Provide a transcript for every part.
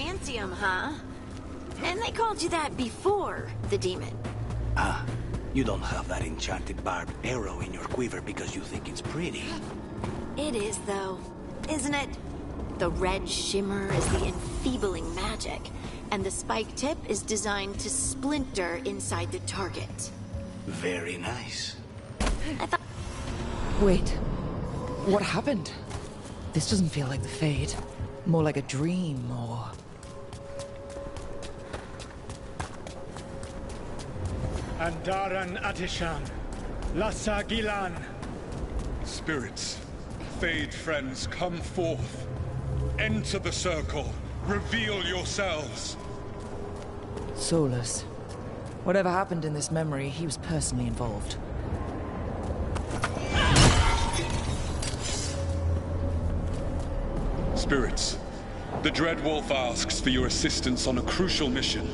adamantium, huh? And they called you that before the demon. Ah, you don't have that enchanted barbed arrow in your quiver because you think it's pretty. It is, though, isn't it? The red shimmer is the enfeebling magic, and the spike tip is designed to splinter inside the target. Very nice. I thought... Wait, what happened? This doesn't feel like the Fade. More like a dream, or... Andaran Atishan, Lassa Gilan. Spirits, Fade friends, come forth. Enter the circle. Reveal yourselves. Solus. Whatever happened in this memory, he was personally involved. Spirits, the Dread Wolf asks for your assistance on a crucial mission.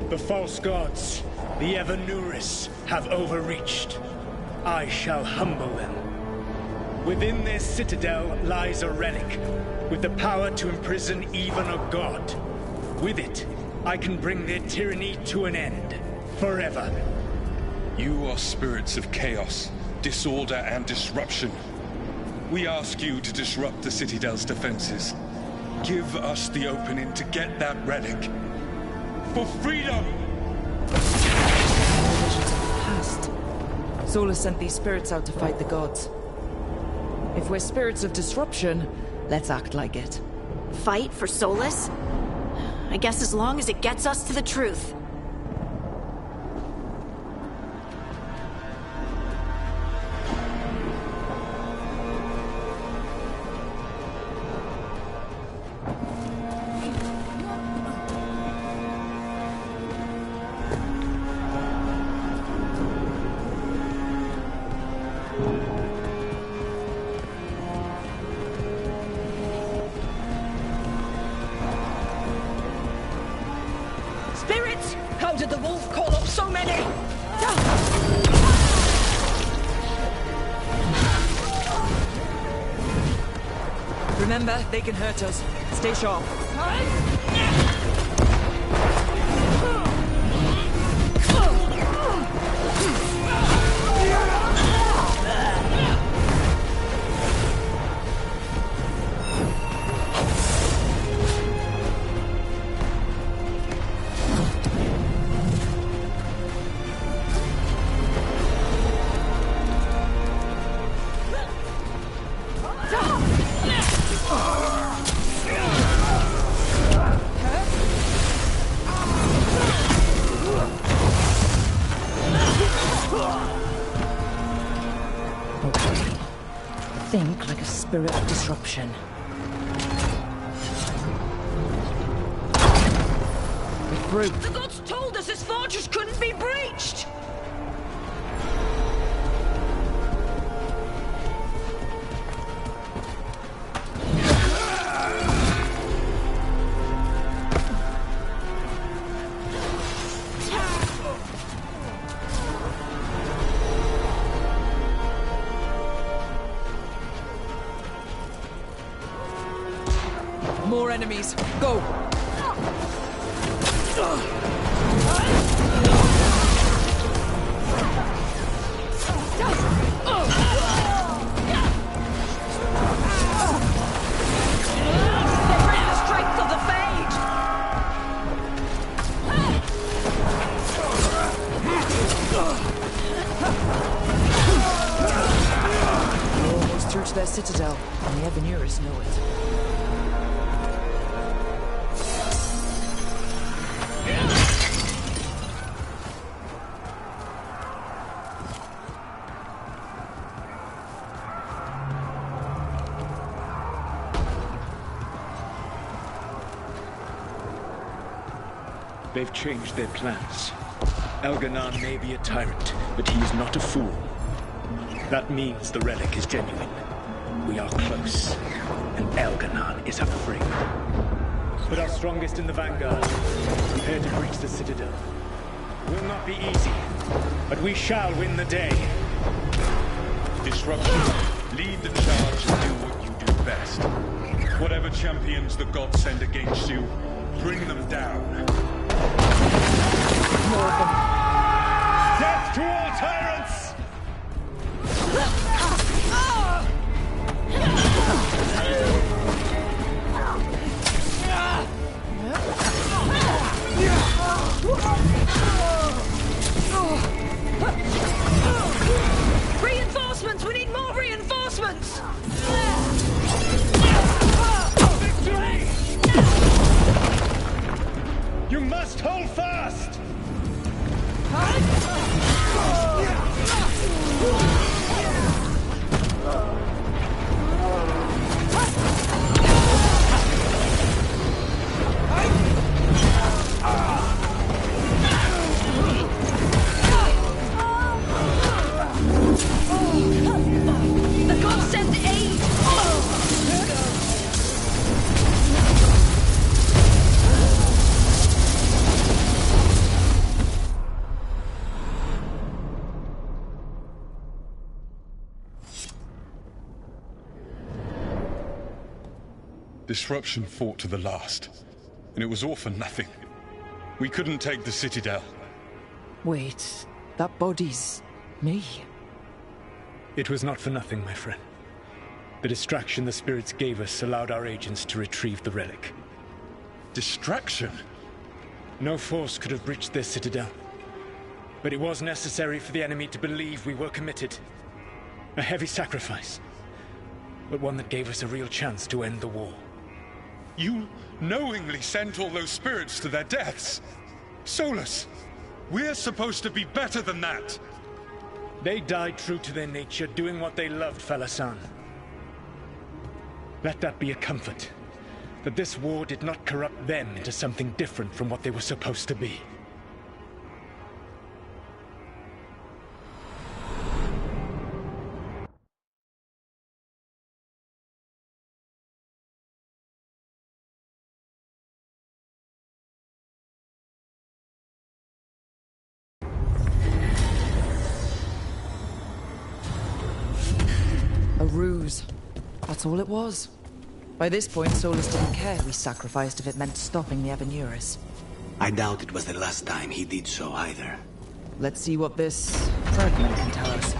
The false gods, the Evanuris, have overreached. I shall humble them. Within this citadel lies a relic, with the power to imprison even a god. With it, I can bring their tyranny to an end, forever. You are spirits of chaos, disorder, and disruption. We ask you to disrupt the Citadel's defenses. Give us the opening to get that relic. For freedom! Past. Solus sent these spirits out to fight the gods. If we're spirits of disruption, let's act like it. Fight for Solus? I guess as long as it gets us to the truth. Spirits! How did the wolf call up so many? Remember, they can hurt us. Stay sharp. Think like a spirit of disruption. We're through. The gods told us this fortress couldn't be breached! More enemies. Go! We're almost through to their citadel, and the Evanuris know it. They've changed their plans. Elganon may be a tyrant, but he is not a fool. That means the relic is genuine. We are close, and Elganon is afraid. Put our strongest in the vanguard. Prepare to breach the citadel. Will not be easy, but we shall win the day. Disruption. Lead the charge and do what you do best. Whatever champions the gods send against you, Reinforcements! We need more reinforcements! Victory! You must hold fast! The gods send aid! Disruption fought to the last, and it was all for nothing. We couldn't take the Citadel. Wait, that body's me. It was not for nothing, my friend. The distraction the spirits gave us allowed our agents to retrieve the relic. Distraction? No force could have breached this Citadel. But it was necessary for the enemy to believe we were committed. A heavy sacrifice, but one that gave us a real chance to end the war. You knowingly sent all those spirits to their deaths. Solus, we're supposed to be better than that. They died true to their nature, doing what they loved, Falasan. Let that be a comfort, that this war did not corrupt them into something different from what they were supposed to be. A ruse. That's all it was. By this point, Solus didn't care we sacrificed if it meant stopping the Evanuris. I doubt it was the last time he did so either. Let's see what this fragment can tell us.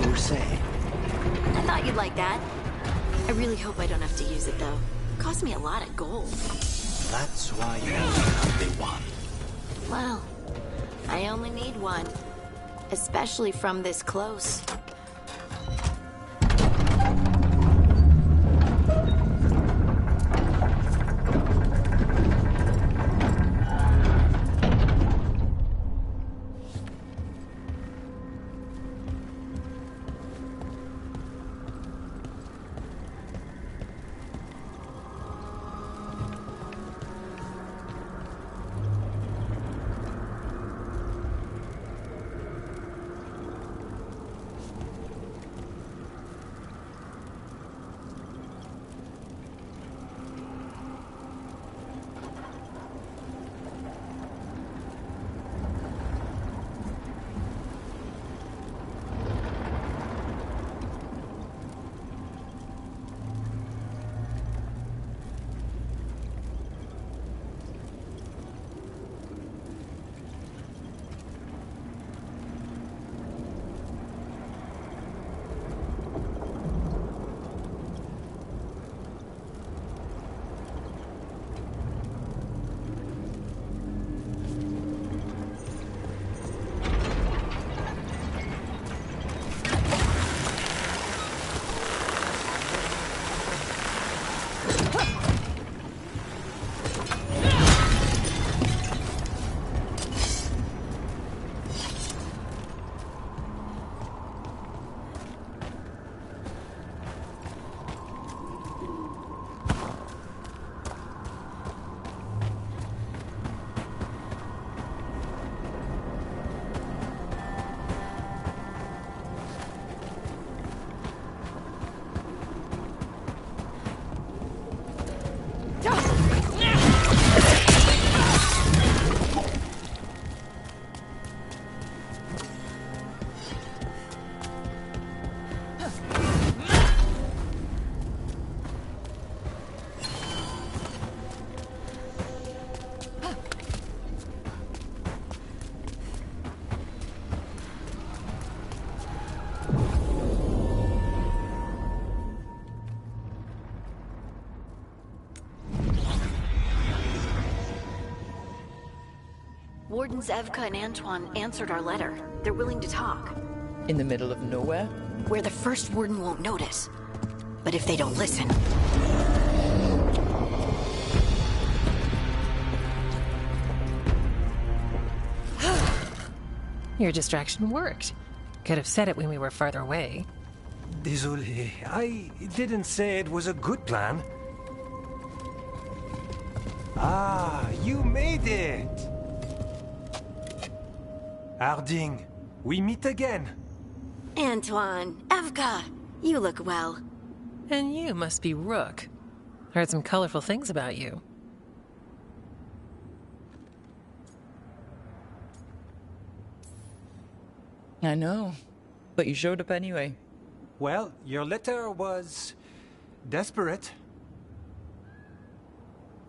You were saying? I thought you'd like that. I really hope I don't have to use it, though. It cost me a lot of gold. That's why you have the one. Well, I only need one. Especially from this close. Wardens Evka and Antoine answered our letter. They're willing to talk. In the middle of nowhere? Where the first warden won't notice. But if they don't listen... Your distraction worked. Could have said it when we were farther away. Désolé, I didn't say it was a good plan. Ah, you made it! Harding, we meet again. Antoine, Evka, you look well. And you must be Rook. Heard some colorful things about you. I know, but you showed up anyway. Well, your letter was... desperate.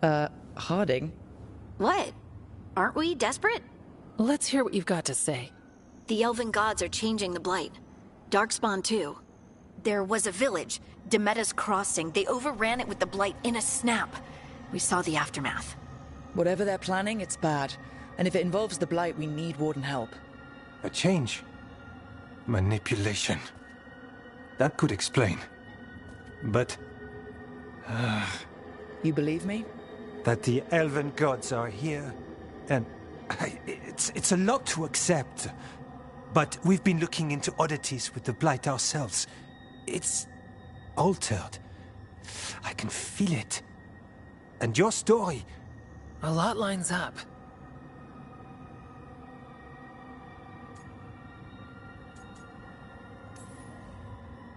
Harding? What? Aren't we desperate? Let's hear what you've got to say. The elven gods are changing the Blight. Darkspawn too. There was a village, Demeta's Crossing. They overran it with the Blight in a snap. We saw the aftermath. Whatever they're planning, it's bad. And if it involves the Blight, we need Warden help. A change. Manipulation. That could explain. But... You believe me? that the elven gods are here, and... it's a lot to accept. But we've been looking into oddities with the Blight ourselves. It's... altered. I can feel it. And your story... A lot lines up.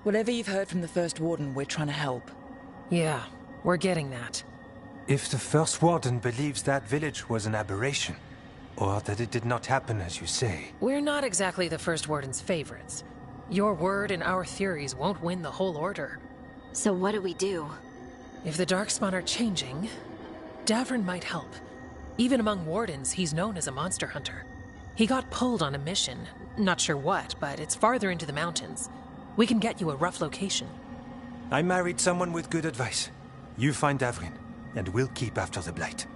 Whatever you've heard from the First Warden, we're trying to help. Yeah, we're getting that. If the First Warden believes that village was an aberration, or that it did not happen as you say... We're not exactly the First Warden's favorites. Your word and our theories won't win the whole order. So what do we do? If the Darkspawn are changing, Davrin might help. Even among Wardens, he's known as a monster hunter. He got pulled on a mission. Not sure what, but it's farther into the mountains. We can get you a rough location. I married someone with good advice. You find Davrin, and we'll keep after the Blight.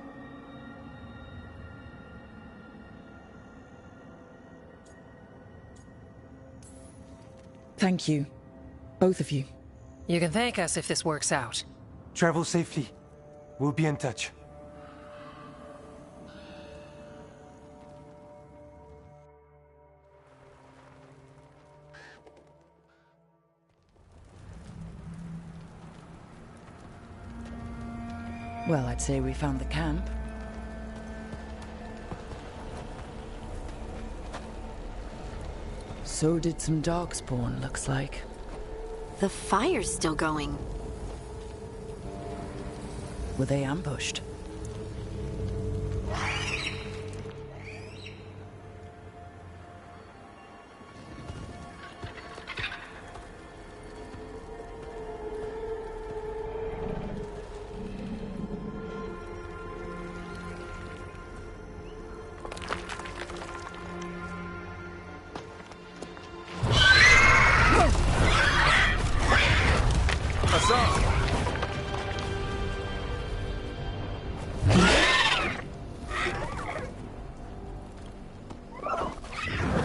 Thank you. Both of you. You can thank us if this works out. Travel safely. We'll be in touch. Well, I'd say we found the camp. So did some Darkspawn, looks like. The fire's still going. Were they ambushed?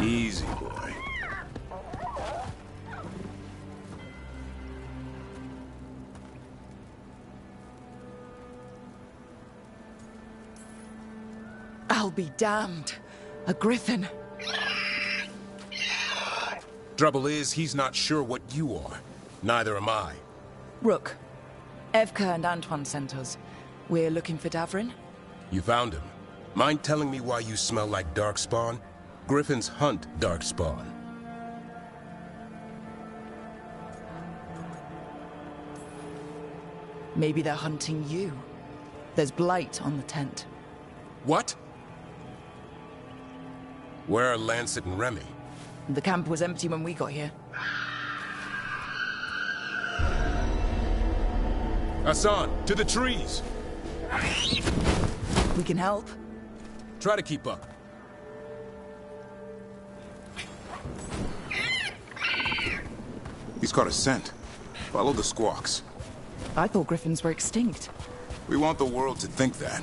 Easy, boy. I'll be damned. A griffin. Trouble is, he's not sure what you are. Neither am I. Rook. Evka and Antoine sent us. We're looking for Davrin. You found him. Mind telling me why you smell like Darkspawn? Griffins hunt Darkspawn. Maybe they're hunting you. There's blight on the tent. What? Where are Lancet and Remy? The camp was empty when we got here. Hassan, to the trees! We can help. Try to keep up. He's caught a scent. Follow the squawks. I thought griffins were extinct. We want the world to think that.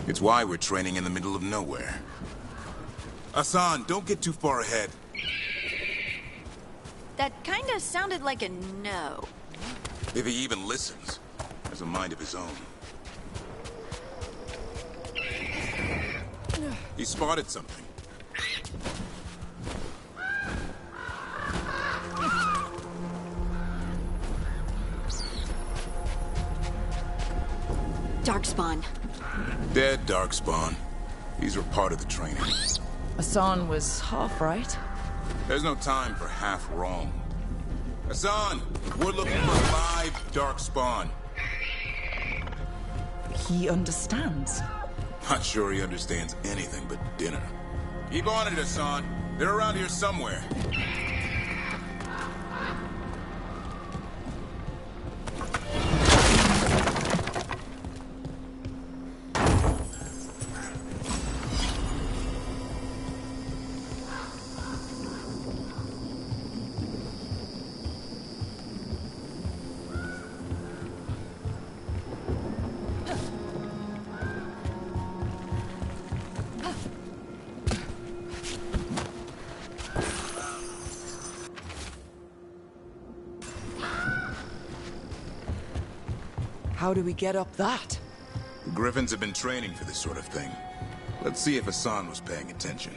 It's why we're training in the middle of nowhere. Hassan, don't get too far ahead. That kinda sounded like a no. If he even listens. Has a mind of his own. He spotted something. Darkspawn. Dead Darkspawn. These were part of the training. Hassan was half right. There's no time for half wrong. Hassan, we're looking for live Darkspawn. He understands. Not sure he understands anything but dinner. Keep on it, Hassan. They're around here somewhere. How do we get up that? The Griffins have been training for this sort of thing. Let's see if Hassan was paying attention.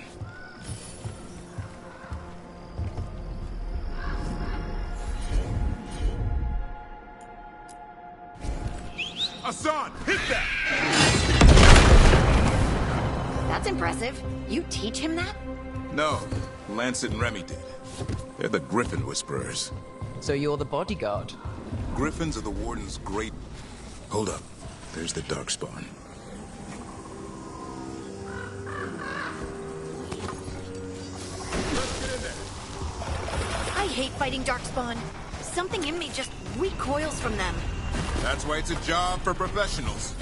Hassan, hit that! That's impressive. You teach him that? No, Lancet and Remy did. They're the Griffin Whisperers. So you're the bodyguard? Griffins are the Warden's great... Hold up. There's the Darkspawn. Let's get in there. I hate fighting Darkspawn. Something in me just recoils from them. That's why it's a job for professionals.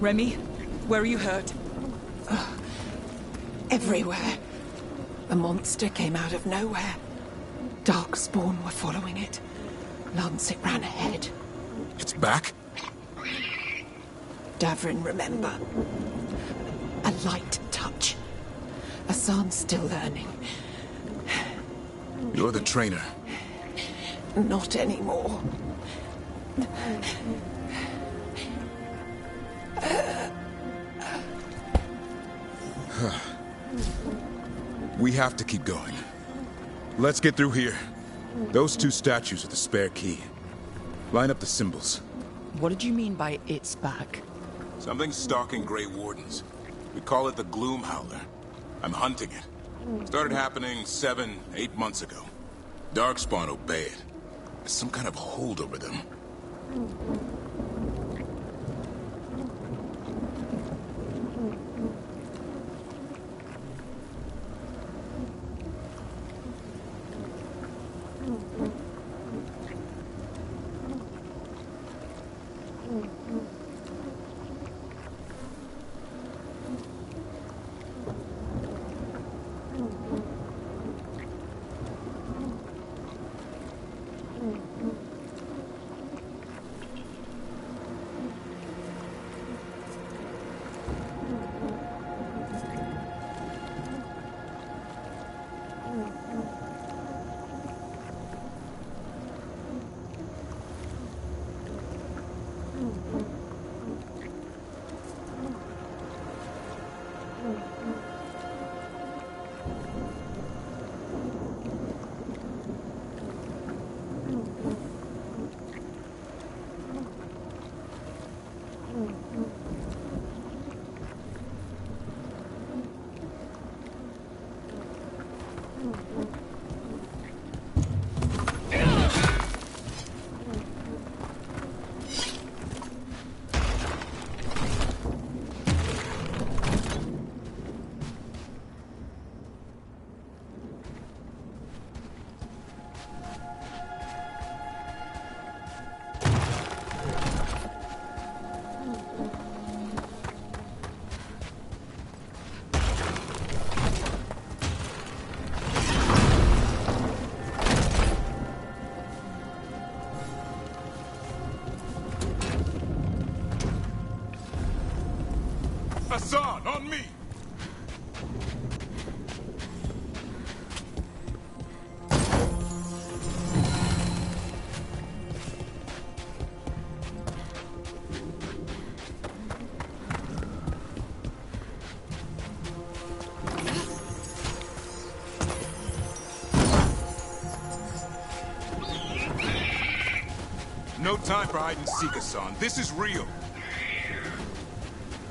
Remy, where are you hurt? Everywhere. The monster came out of nowhere. Darkspawn were following it. Lancet ran ahead. It's back? Davrin, remember. A light touch. Hassan's still learning. You're the trainer. Not anymore. We have to keep going. Let's get through here. Those two statues are the spare key. Line up the symbols. What did you mean by it's back? Something's stalking Grey Wardens. We call it the Gloom Howler. I'm hunting it. Started happening 7, 8 months ago. Darkspawn obey it. There's some kind of hold over them. Hassan, on me! No time for hide and seek, Hassan. This is real.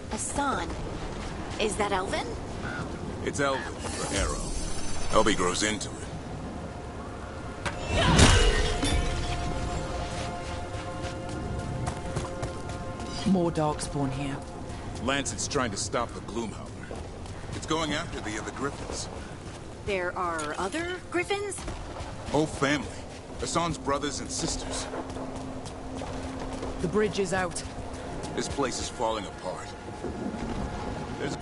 Hassan. Is that Elvin? It's Elvin for Arrow. Elby grows into it. More Darkspawn here. Lancet's trying to stop the Gloomhowler. It's going after the other Griffins. There are other Griffins? Whole family. Hassan's brothers and sisters. The bridge is out. This place is falling apart. There's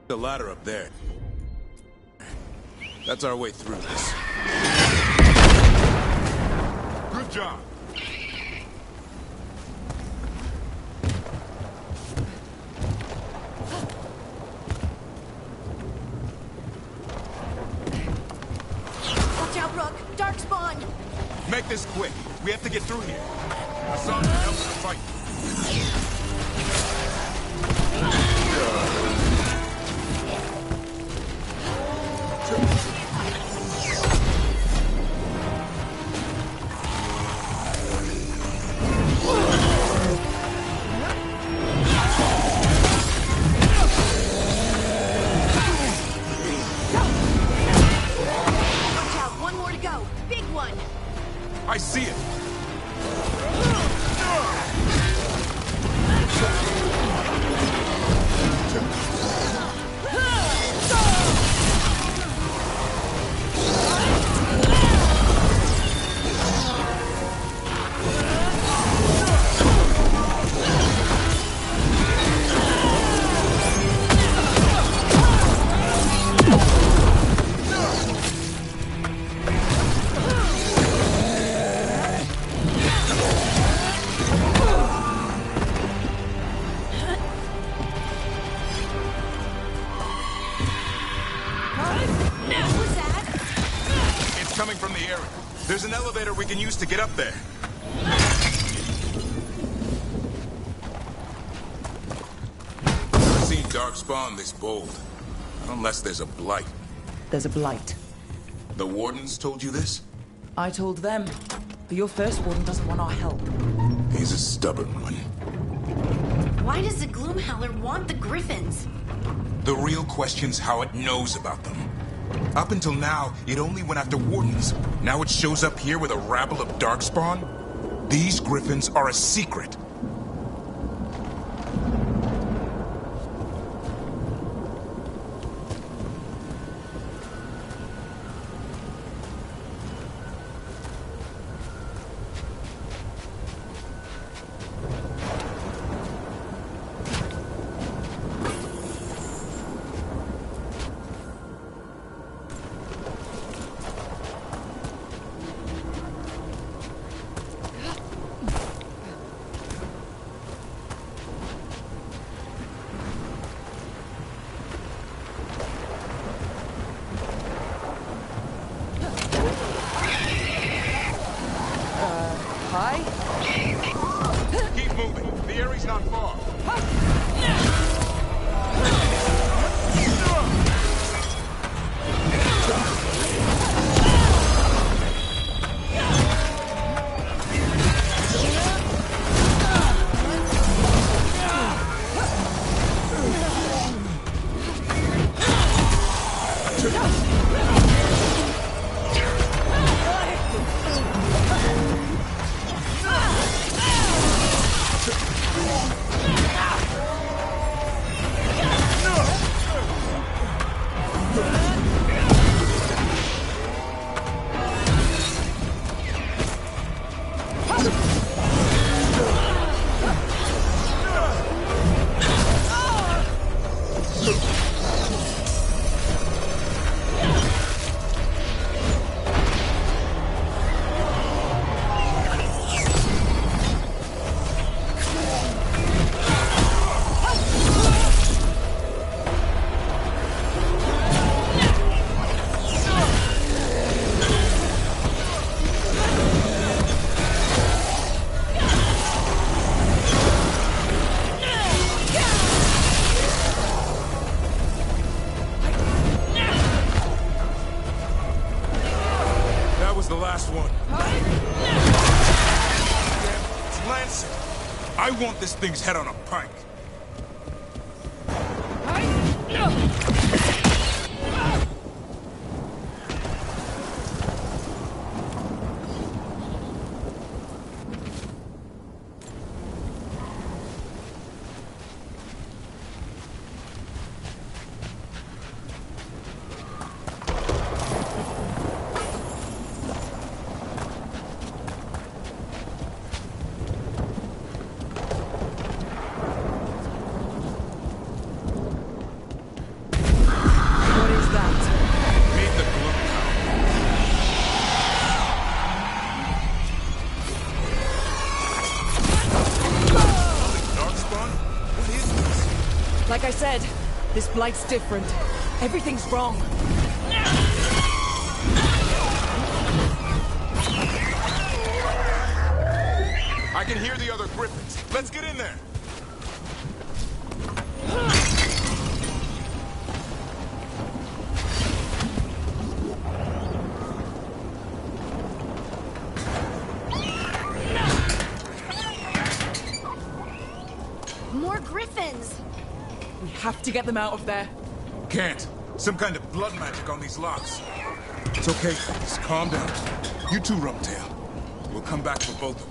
a ladder up there. That's our way through this. Good job. Watch out, Rook! Darkspawn! Make this quick. We have to get through here. Hassan can help us fight. Watch out, one more to go. Big one! I see it. What's that? It's coming from the area. There's an elevator we can use to get up there. Never seen Darkspawn this bold. Unless there's a blight. There's a blight. The Wardens told you this? I told them. But your first warden doesn't want our help. He's a stubborn one. Why does the Gloomhowler want the Griffins? The real question's how it knows about them. Up until now, it only went after Wardens. Now it shows up here with a rabble of Darkspawn? These Griffins are a secret. Hi? Keep moving. The area's not far. That's it. I want this thing's head on a pike. Like I said, this blight's different. Everything's wrong. I can hear the other griffins. Let's get in there. More griffins! We have to get them out of there. Can't. Some kind of blood magic on these locks. It's okay. Just calm down. You too, Rumtail. We'll come back for both of you.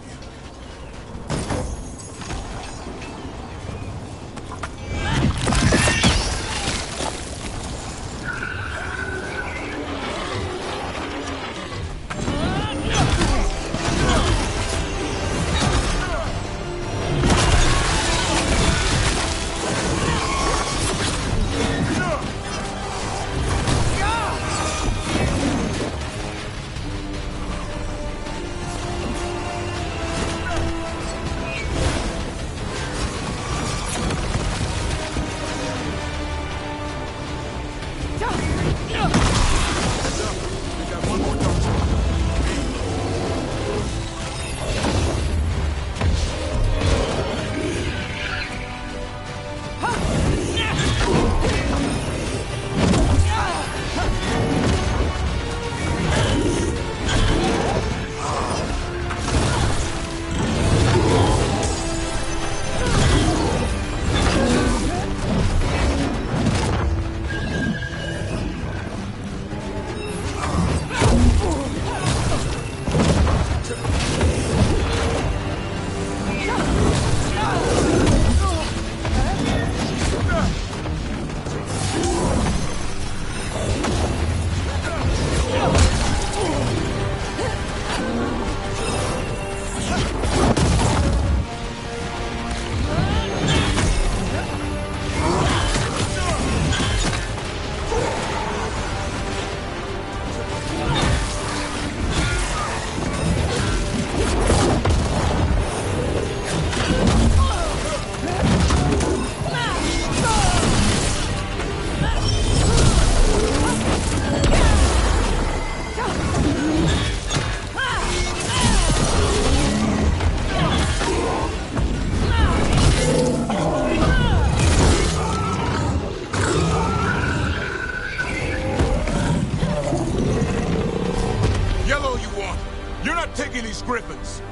Taking these griffins.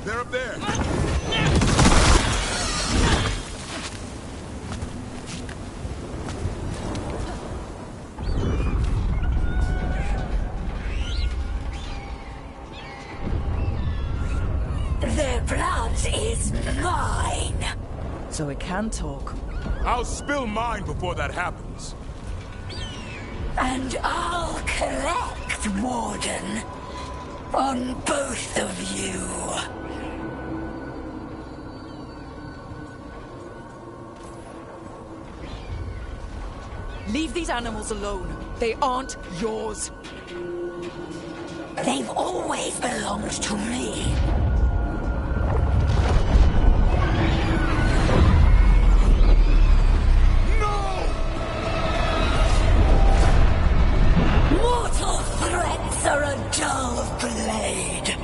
They're up there. Their blood is mine. So it can talk. I'll spill mine before that happens. And I'll collect, Warden. On both of you. Leave these animals alone. They aren't yours. They've always belonged to me. Mortal threats are a dull blade.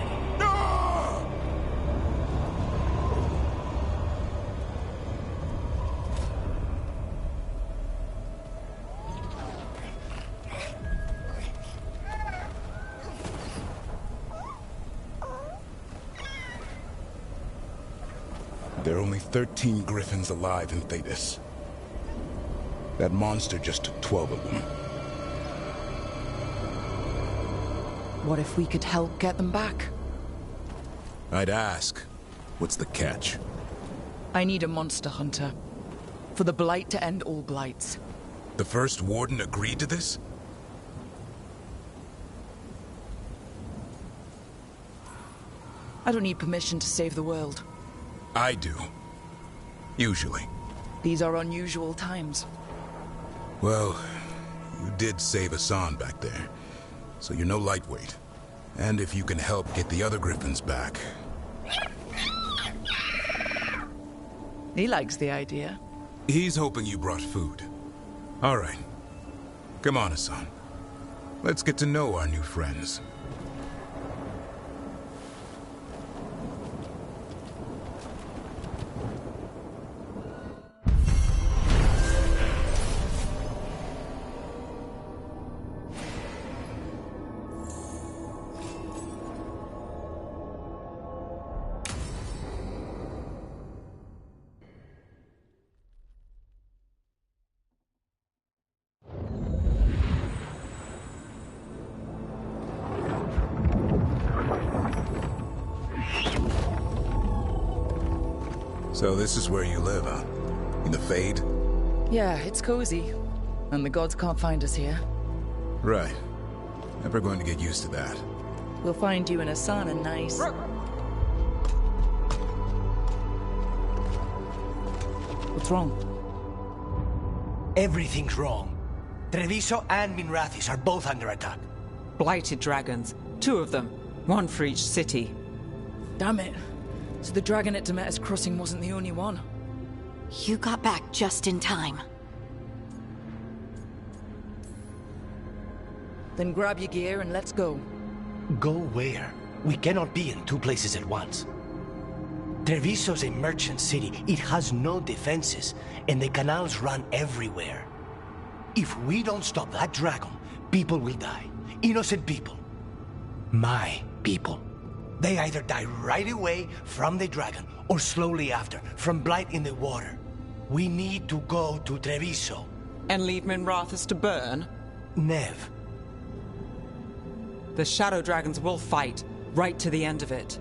There are only 13 griffins alive in Thetis. That monster just took 12 of them. What if we could help get them back? I'd ask, what's the catch? I need a monster hunter. For the Blight to end all blights. The first warden agreed to this? I don't need permission to save the world. I do. Usually. These are unusual times. Well, you did save Hassan back there, so you're no lightweight. And if you can help get the other griffins back... He likes the idea. He's hoping you brought food. All right. Come on, Hassan. Let's get to know our new friends. So this is where you live, huh? In the Fade? Yeah, it's cozy. And the gods can't find us here. Right. Never going to get used to that. We'll find you in a sauna nice. What's wrong? Everything's wrong. Treviso and Minrathis are both under attack. Blighted dragons. 2 of them. 1 for each city. Damn it. So the dragon at Demeter's Crossing wasn't the only one. You got back just in time. Then grab your gear and let's go. Go where? We cannot be in 2 places at once. Treviso's a merchant city. It has no defenses, and the canals run everywhere. If we don't stop that dragon, people will die. Innocent people. My people. They either die right away from the dragon, or slowly after, from blight in the water. We need to go to Treviso. And leave Minrathis to burn? Nev. The Shadow Dragons will fight, right to the end of it.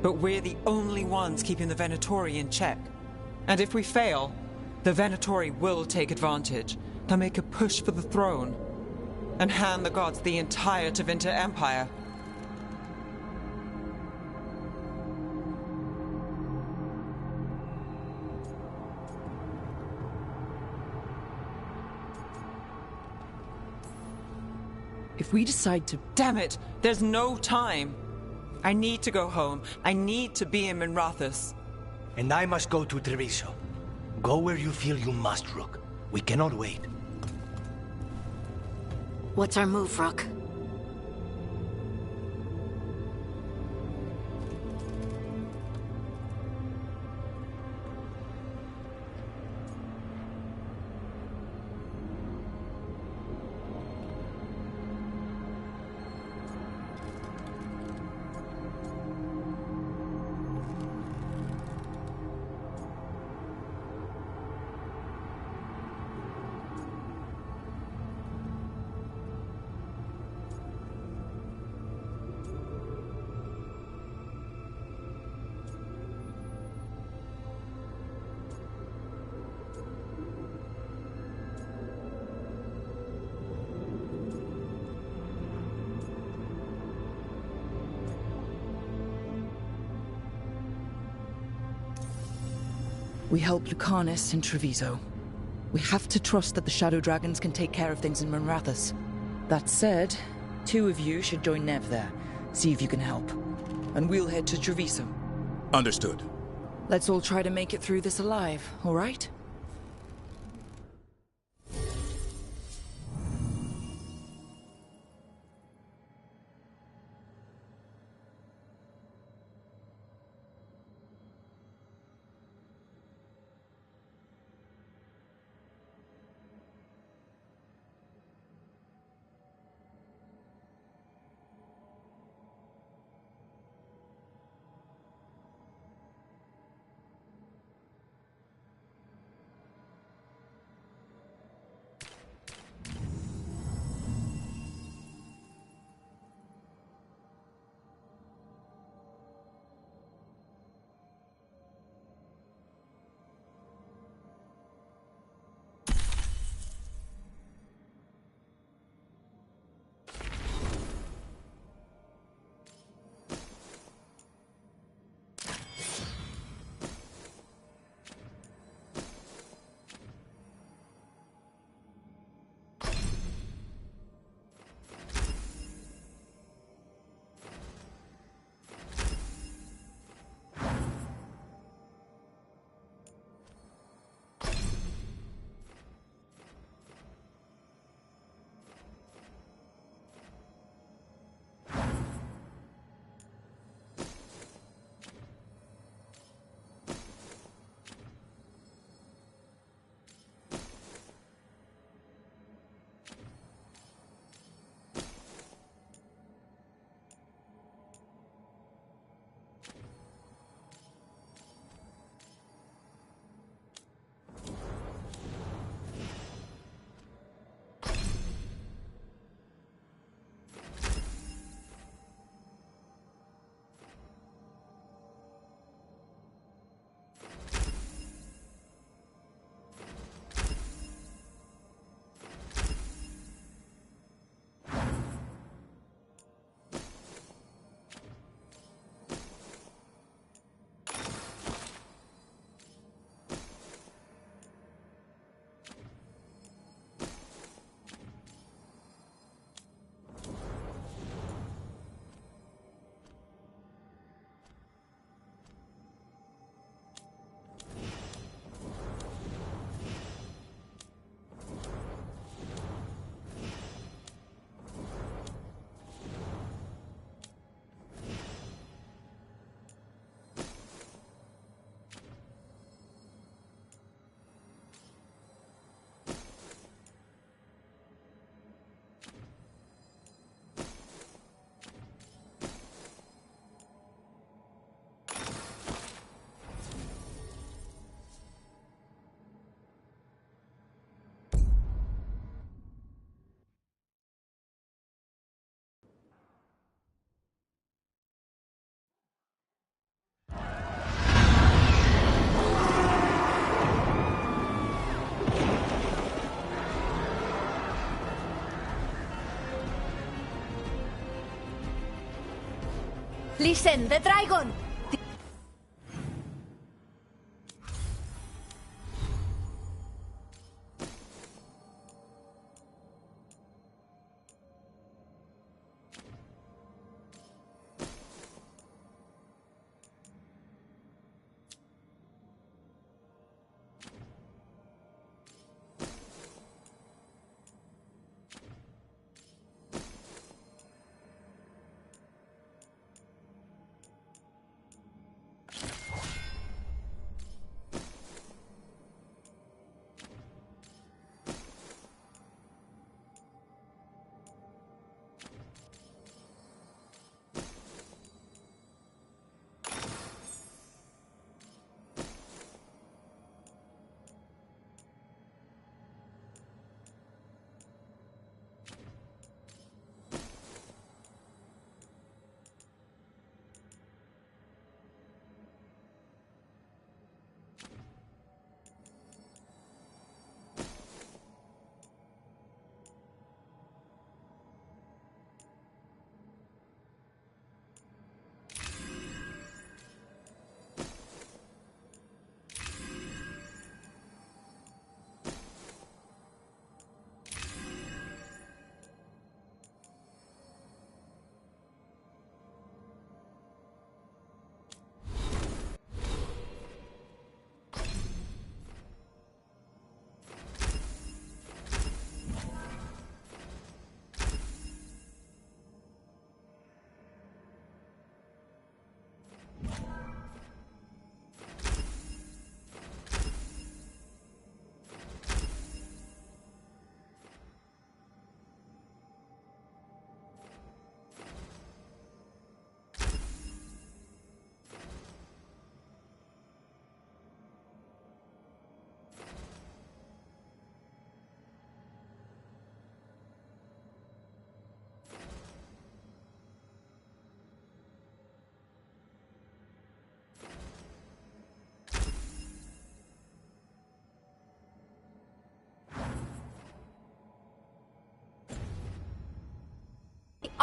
But we're the only ones keeping the Venatori in check. And if we fail, the Venatori will take advantage. They'll make a push for the throne. And hand the gods the entire Tevinter Empire. If we decide to... Damn it! There's no time! I need to go home. I need to be in Minrathis. And I must go to Treviso. Go where you feel you must, Rook. We cannot wait. What's our move, Rook? We help Lucanus in Treviso. We have to trust that the Shadow Dragons can take care of things in Minrathis. That said, 2 of you should join Nev there. See if you can help. And we'll head to Treviso. Understood. Let's all try to make it through this alive, all right? Listen, the dragon!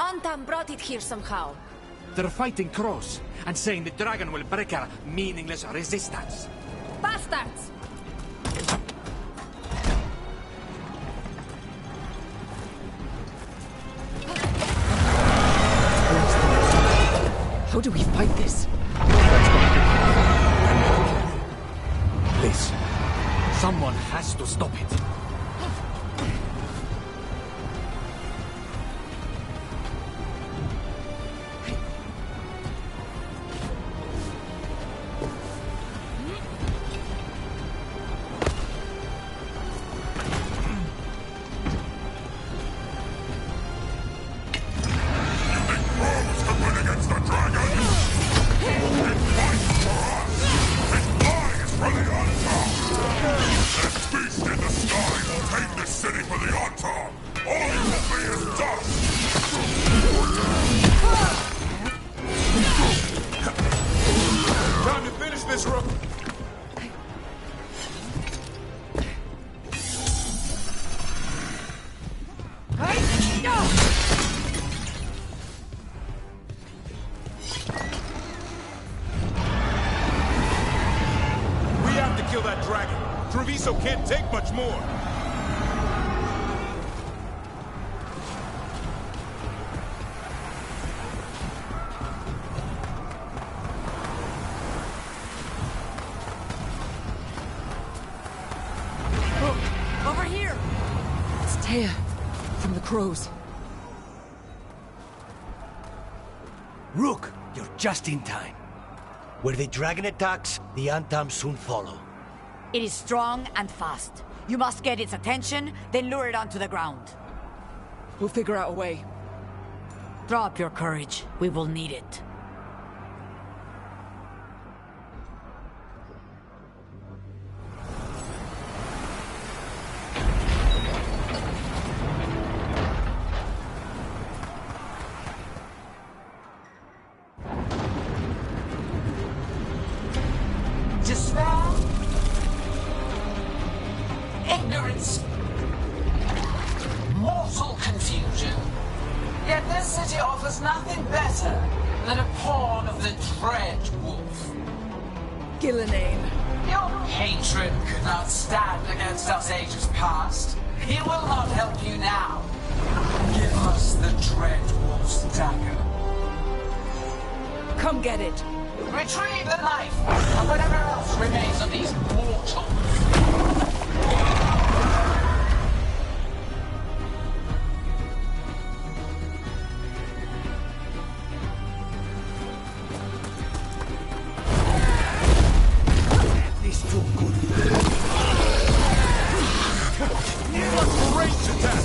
Antam brought it here somehow. They're fighting crows and saying the dragon will break our meaningless resistance. Bastards! How do we fight this? Please, someone has to stop it. Can't take much more. Over here! It's Taya, from the crows. Rook, you're just in time. Where the dragon attacks, the Antam soon follow. It is strong and fast. You must get its attention, then lure it onto the ground. We'll figure out a way. Drop your courage. We will need it. Despair, ignorance, mortal confusion. Yet this city offers nothing better than a pawn of the Dread Wolf. Gillenane. Your hatred could not stand against us ages past. He will not help you now. Give us the Dread Wolf's dagger. Come get it. Retrieve the knife and whatever else remains of these mortals. This too good. Great attack!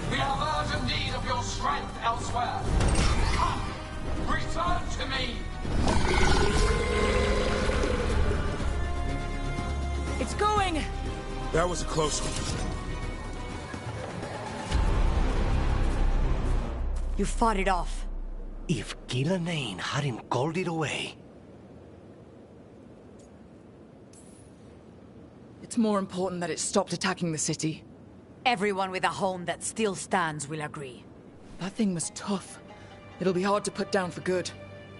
We have urgent need of your strength elsewhere. Come, return to me. It's going! That was a close one. You fought it off. If Gillenane hadn't called it away... It's more important that it stopped attacking the city. Everyone with a home that still stands will agree. That thing was tough. It'll be hard to put down for good.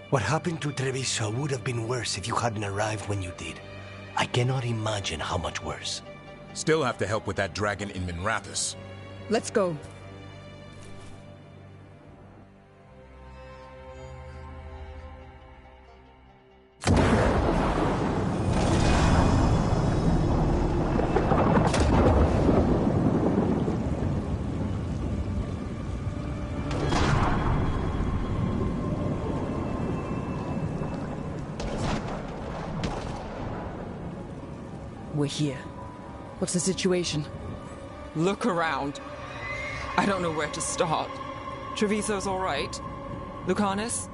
What happened to Treviso would have been worse if you hadn't arrived when you did. I cannot imagine how much worse. Still have to help with that dragon in Minrathous. Let's go. We're here. What's the situation? Look around. I don't know where to start. Treviso's all right. Lucanus?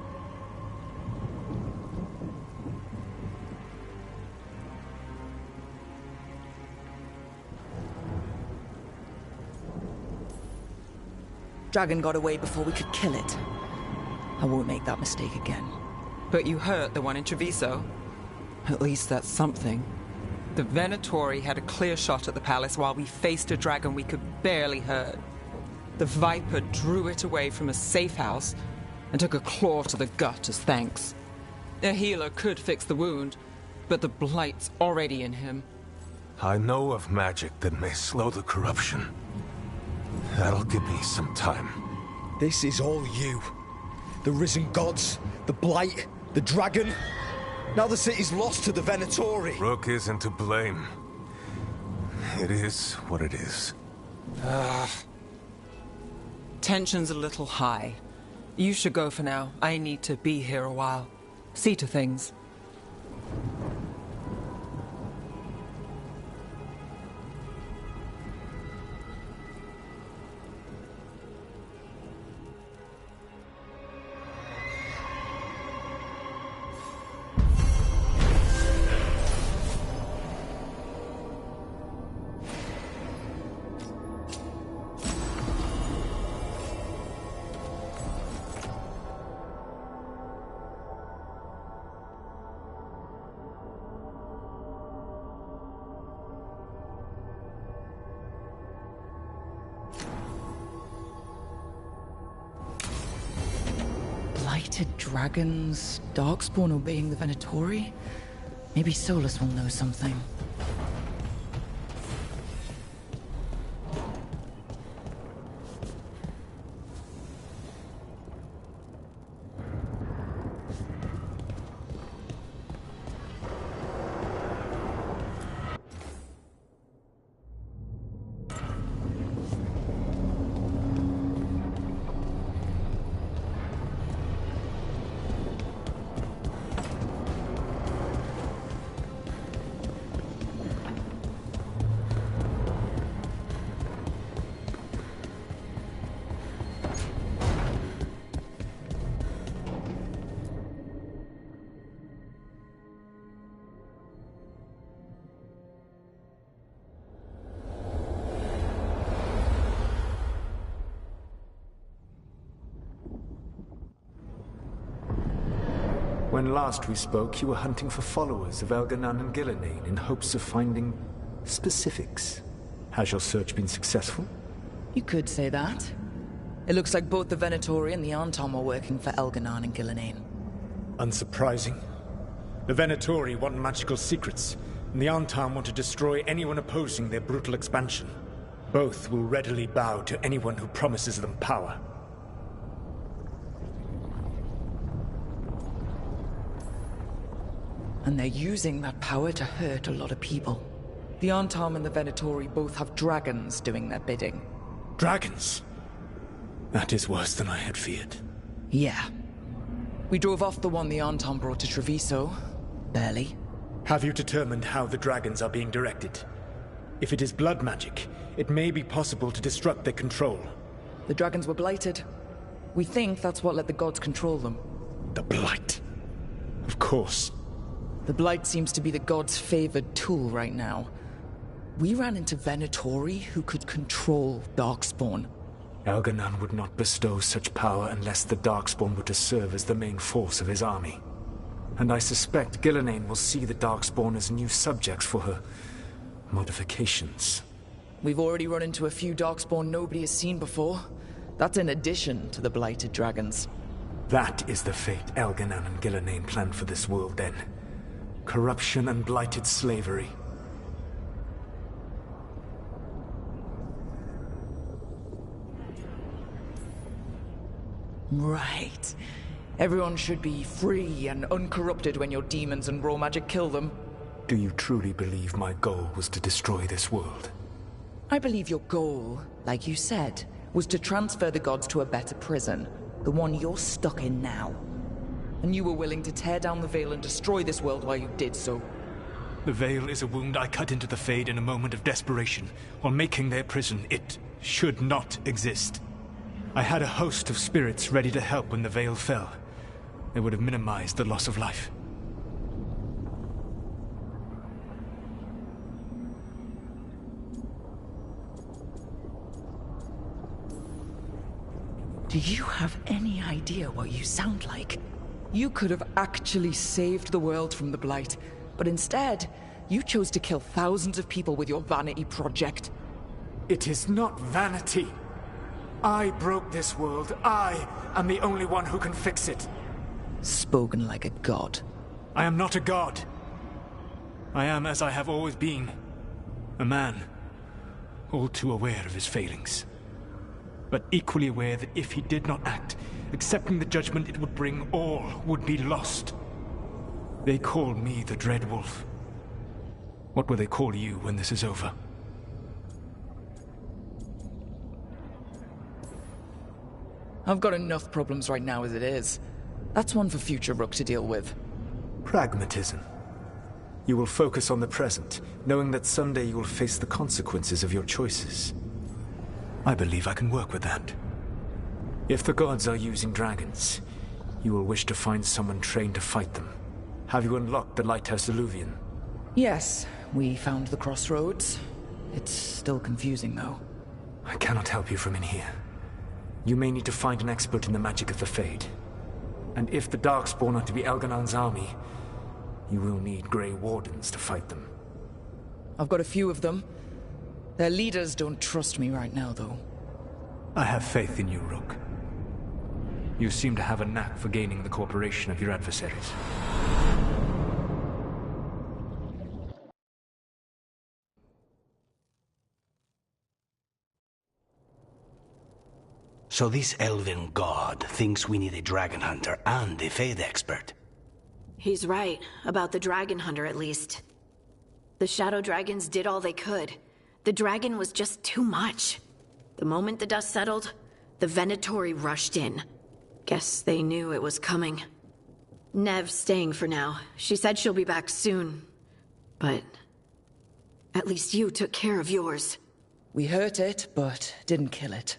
Dragon got away before we could kill it. I won't make that mistake again. But you hurt the one in Treviso. At least that's something. The Venatori had a clear shot at the palace while we faced a dragon we could barely hurt. The Viper drew it away from a safe house and took a claw to the gut as thanks. A healer could fix the wound, but the blight's already in him. I know of magic that may slow the corruption. That'll give me some time. This is all you. The risen gods, the blight, the dragon. Now the city's lost to the Venatori. Rook isn't to blame. It is what it is. Tension's a little high. You should go for now. I need to be here a while. See to things. Blighted dragons, Darkspawn obeying the Venatori? Maybe Solus will know something. When last we spoke, you were hunting for followers of Elganon and Gillenane in hopes of finding specifics. Has your search been successful? You could say that. It looks like both the Venatori and the Antom are working for Elganon and Gillenane. Unsurprising. The Venatori want magical secrets, and the Antom want to destroy anyone opposing their brutal expansion. Both will readily bow to anyone who promises them power. And they're using that power to hurt a lot of people. The Antam and the Venatori both have dragons doing their bidding. Dragons? That is worse than I had feared. Yeah. We drove off the one the Antam brought to Treviso. Barely. Have you determined how the dragons are being directed? If it is blood magic, it may be possible to disrupt their control. The dragons were blighted. We think that's what let the gods control them. The Blight. Of course. The Blight seems to be the gods' favored tool right now. We ran into Venatori who could control Darkspawn. Elganon would not bestow such power unless the Darkspawn were to serve as the main force of his army. And I suspect Gillenane will see the Darkspawn as new subjects for her modifications. We've already run into a few Darkspawn nobody has seen before. That's in addition to the blighted dragons. That is the fate Elganon and Gillenane planned for this world then. Corruption and blighted slavery. Right. Everyone should be free and uncorrupted when your demons and raw magic kill them. Do you truly believe my goal was to destroy this world? I believe your goal, like you said, was to transfer the gods to a better prison. The one you're stuck in now. And you were willing to tear down the veil and destroy this world while you did so. The veil is a wound I cut into the Fade in a moment of desperation, while making their prison. It should not exist. I had a host of spirits ready to help when the veil fell. They would have minimized the loss of life. Do you have any idea what you sound like? You could have actually saved the world from the Blight, but instead, you chose to kill thousands of people with your vanity project. It is not vanity. I broke this world. I am the only one who can fix it. Spoken like a god. I am not a god. I am as I have always been. A man. All too aware of his failings. But equally aware that if he did not act, accepting the judgment it would bring, all would be lost. They call me the Dread Wolf. What will they call you when this is over? I've got enough problems right now as it is. That's one for future Rook to deal with. Pragmatism. You will focus on the present, knowing that someday you will face the consequences of your choices. I believe I can work with that. If the gods are using dragons, you will wish to find someone trained to fight them. Have you unlocked the Lighthouse Illuvian? Yes, we found the crossroads. It's still confusing, though. I cannot help you from in here. You may need to find an expert in the magic of the Fade. And if the Darkspawn are to be Elganon's army, you will need Grey Wardens to fight them. I've got a few of them. Their leaders don't trust me right now, though. I have faith in you, Rook. You seem to have a knack for gaining the cooperation of your adversaries. So this elven god thinks we need a dragon hunter and a Fade expert. He's right, about the dragon hunter at least. The shadow dragons did all they could. The dragon was just too much. The moment the dust settled, the Venatori rushed in. Guess they knew it was coming. Nev's staying for now. She said she'll be back soon. But at least you took care of yours. We hurt it, but didn't kill it.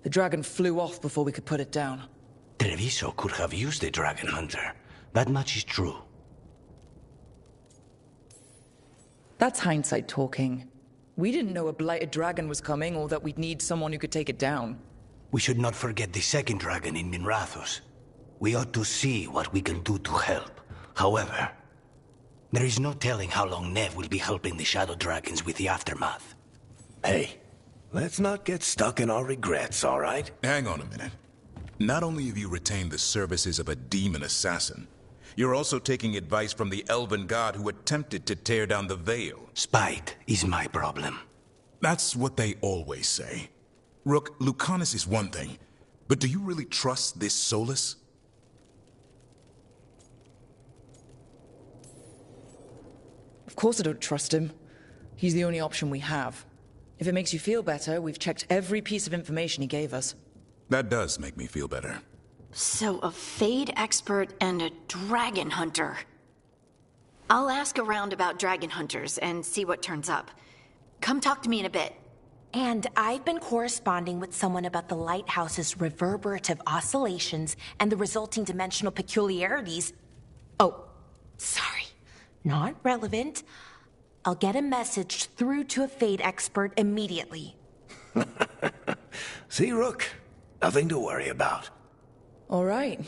The dragon flew off before we could put it down. Treviso could have used a dragon hunter. That much is true. That's hindsight talking. We didn't know a blighted dragon was coming, or that we'd need someone who could take it down. We should not forget the second dragon in Minrathos. We ought to see what we can do to help. However, there is no telling how long Nev will be helping the shadow dragons with the aftermath. Hey, let's not get stuck in our regrets, all right? Hang on a minute. Not only have you retained the services of a demon assassin, you're also taking advice from the elven god who attempted to tear down the veil. Spite is my problem. That's what they always say. Rook, Lucanus is one thing, but do you really trust this Solus? Of course I don't trust him. He's the only option we have. If it makes you feel better, we've checked every piece of information he gave us. That does make me feel better. So, a Fade expert and a dragon hunter. I'll ask around about dragon hunters and see what turns up. Come talk to me in a bit. And I've been corresponding with someone about the lighthouse's reverberative oscillations and the resulting dimensional peculiarities. Oh, sorry. Not relevant. I'll get a message through to a Fade expert immediately. See, Rook? Nothing to worry about. All right.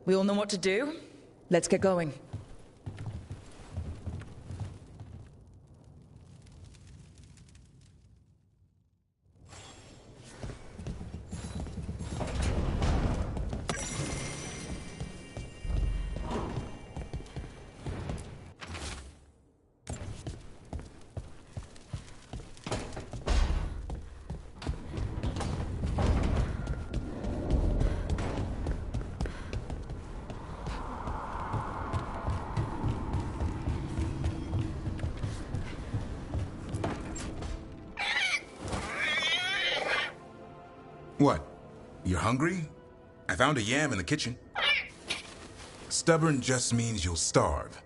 We all know what to do. Let's get going. What? You're hungry? I found a yam in the kitchen. Stubborn just means you'll starve.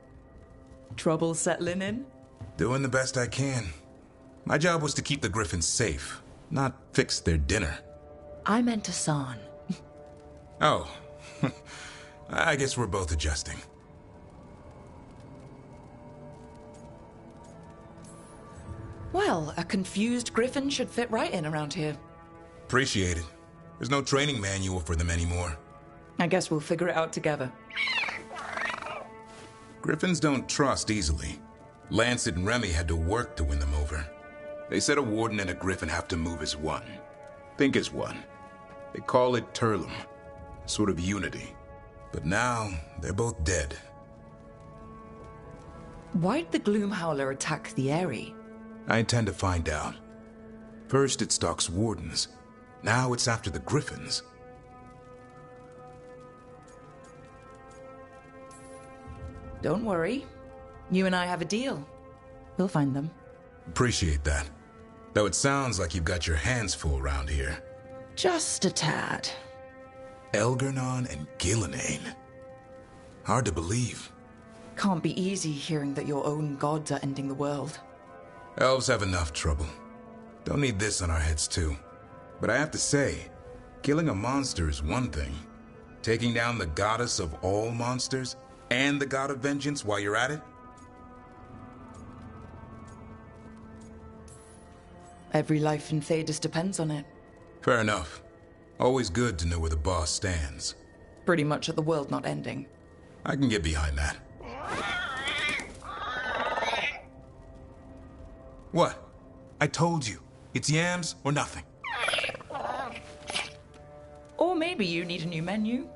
Trouble settling in? Doing the best I can. My job was to keep the Griffins safe, not fix their dinner. I meant Hassan. Oh. I guess we're both adjusting. Well, a confused griffin should fit right in around here. Appreciate it. There's no training manual for them anymore. I guess we'll figure it out together. Griffins don't trust easily. Lancet and Remy had to work to win them over. They said a warden and a griffin have to move as one. Think as one. They call it Turlum. Sort of unity. But now, they're both dead. Why'd the Gloom Howler attack the Eyrie? I intend to find out. First it stalks wardens. Now it's after the Griffins. Don't worry. You and I have a deal. We'll find them. Appreciate that. Though it sounds like you've got your hands full around here. Just a tad. Elgernon and Gillenane. Hard to believe. Can't be easy hearing that your own gods are ending the world. Elves have enough trouble. Don't need this on our heads too. But I have to say, killing a monster is one thing. Taking down the goddess of all monsters and the god of vengeance while you're at it? Every life in Thedas depends on it. Fair enough. Always good to know where the boss stands. Pretty much at the world not ending. I can get behind that. What? I told you. It's yams or nothing. Or maybe you need a new menu.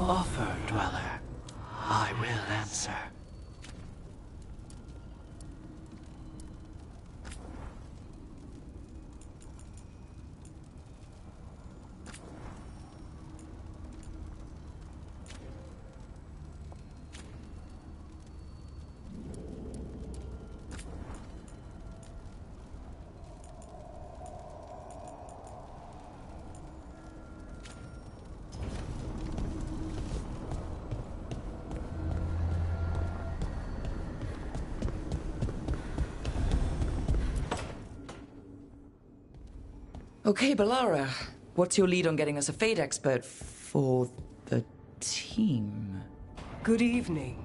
Offer, Dweller. I will answer. Okay, Balara. What's your lead on getting us a Fate expert for the team? Good evening.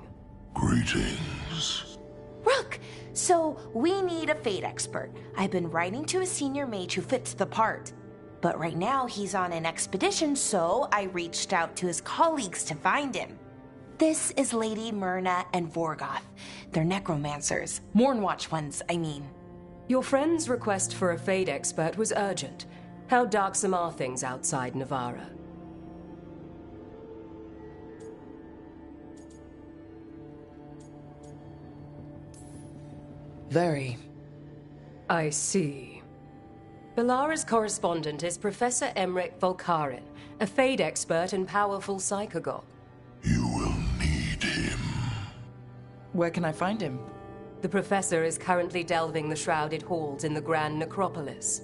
Greetings. Rook, so we need a Fate expert. I've been writing to a senior mage who fits the part. But right now he's on an expedition, so I reached out to his colleagues to find him. This is Lady Myrna and Vorgoth. They're necromancers. Mournwatch ones, I mean. Your friend's request for a Fate expert was urgent. How darksome are things outside Navarra? Very. I see. Balara's correspondent is Professor Emmerich Volkaren, a Fate expert and powerful psychogog. Where can I find him? The Professor is currently delving the shrouded halls in the Grand Necropolis.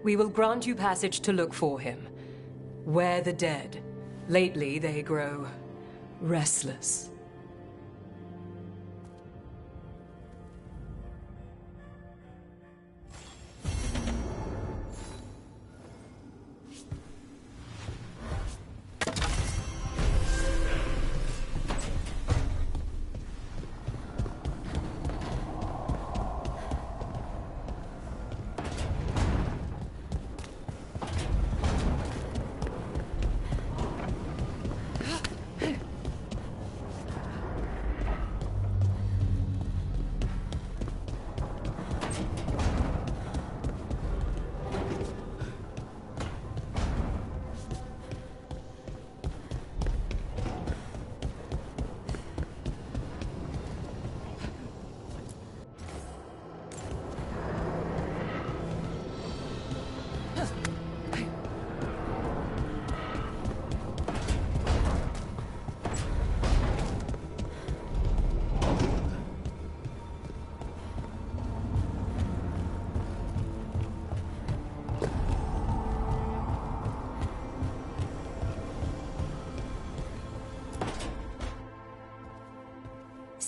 We will grant you passage to look for him. Where the dead. Lately they grow restless.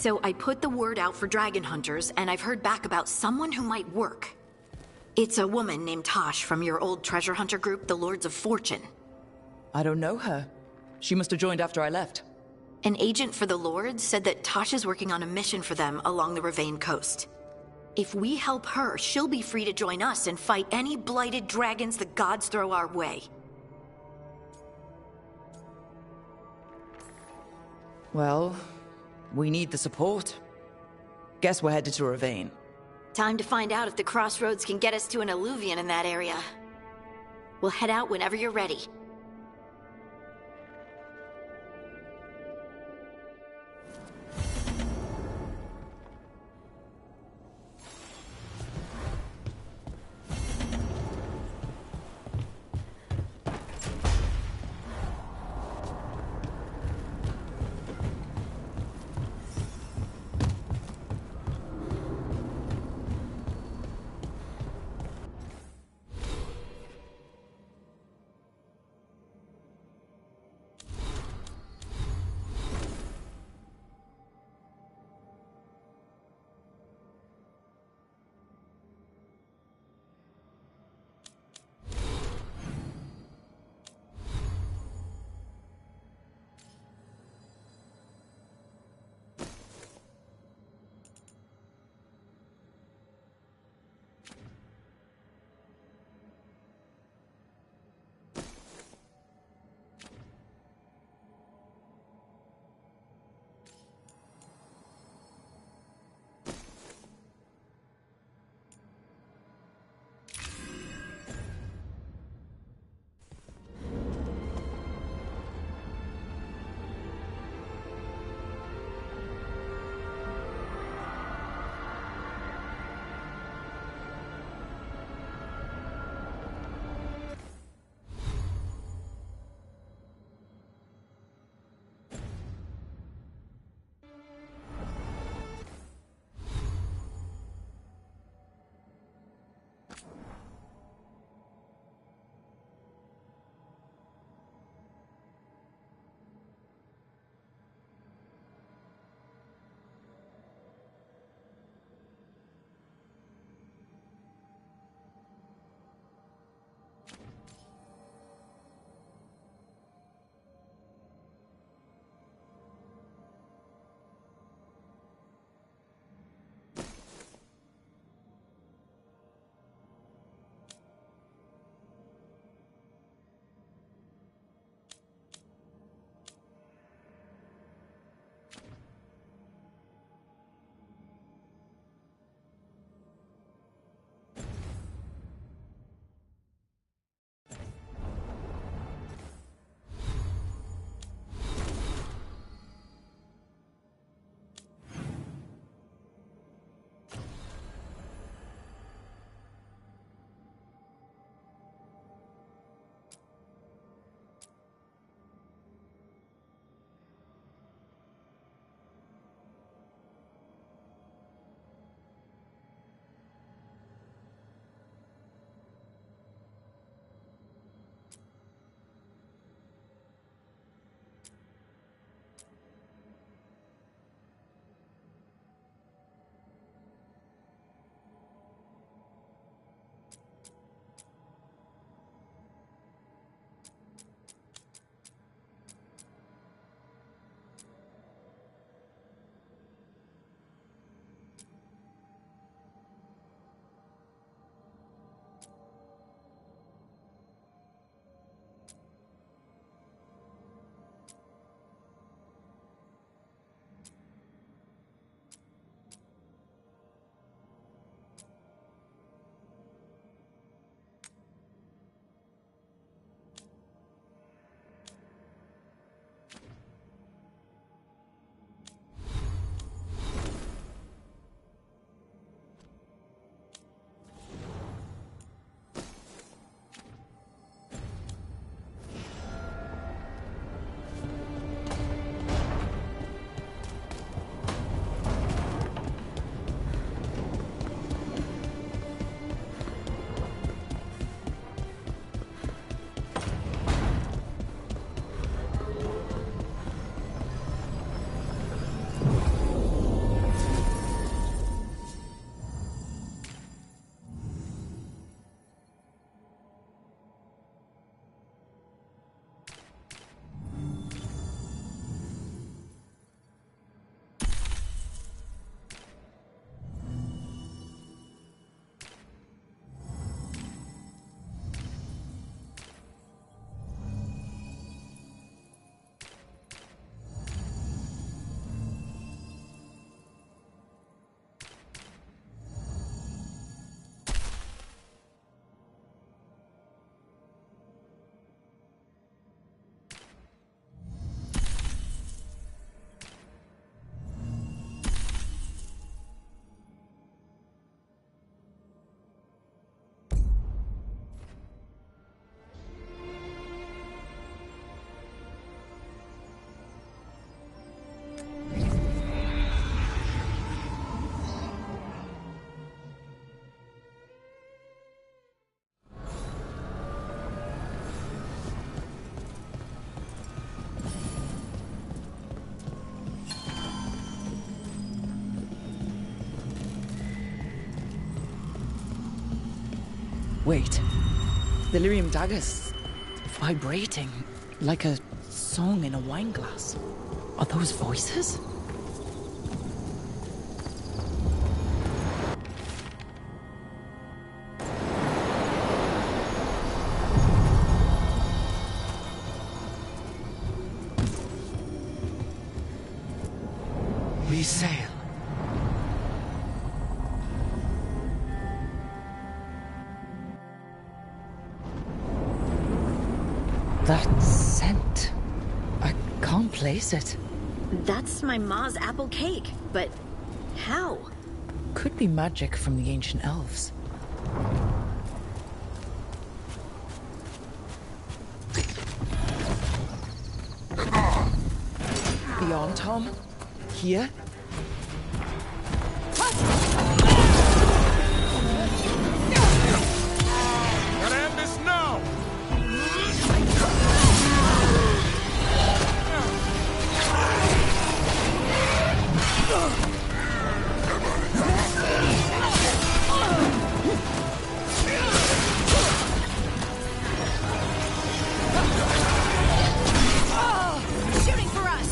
So I put the word out for dragon hunters, and I've heard back about someone who might work. It's a woman named Tosh from your old treasure hunter group, the Lords of Fortune. I don't know her. She must have joined after I left. An agent for the Lords said that Tosh is working on a mission for them along the Ravane coast. If we help her, she'll be free to join us and fight any blighted dragons the gods throw our way. Well, we need the support. Guess we're headed to Ravane. Time to find out if the crossroads can get us to an alluvion in that area. We'll head out whenever you're ready. Wait. The lyrium dagger's vibrating like a song in a wine glass. Are those voices? We sail. That scent. I can't place it. That's my ma's apple cake, but how? Could be magic from the ancient elves. Beyond Tom? Here? Gotta end this now! Shooting for us!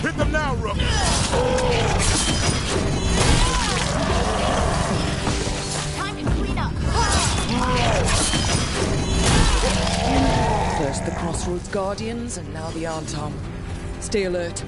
Hit them now, Rook! Time to clean up! First the Crossroads Guardians, and now the Arntom. Stay alert.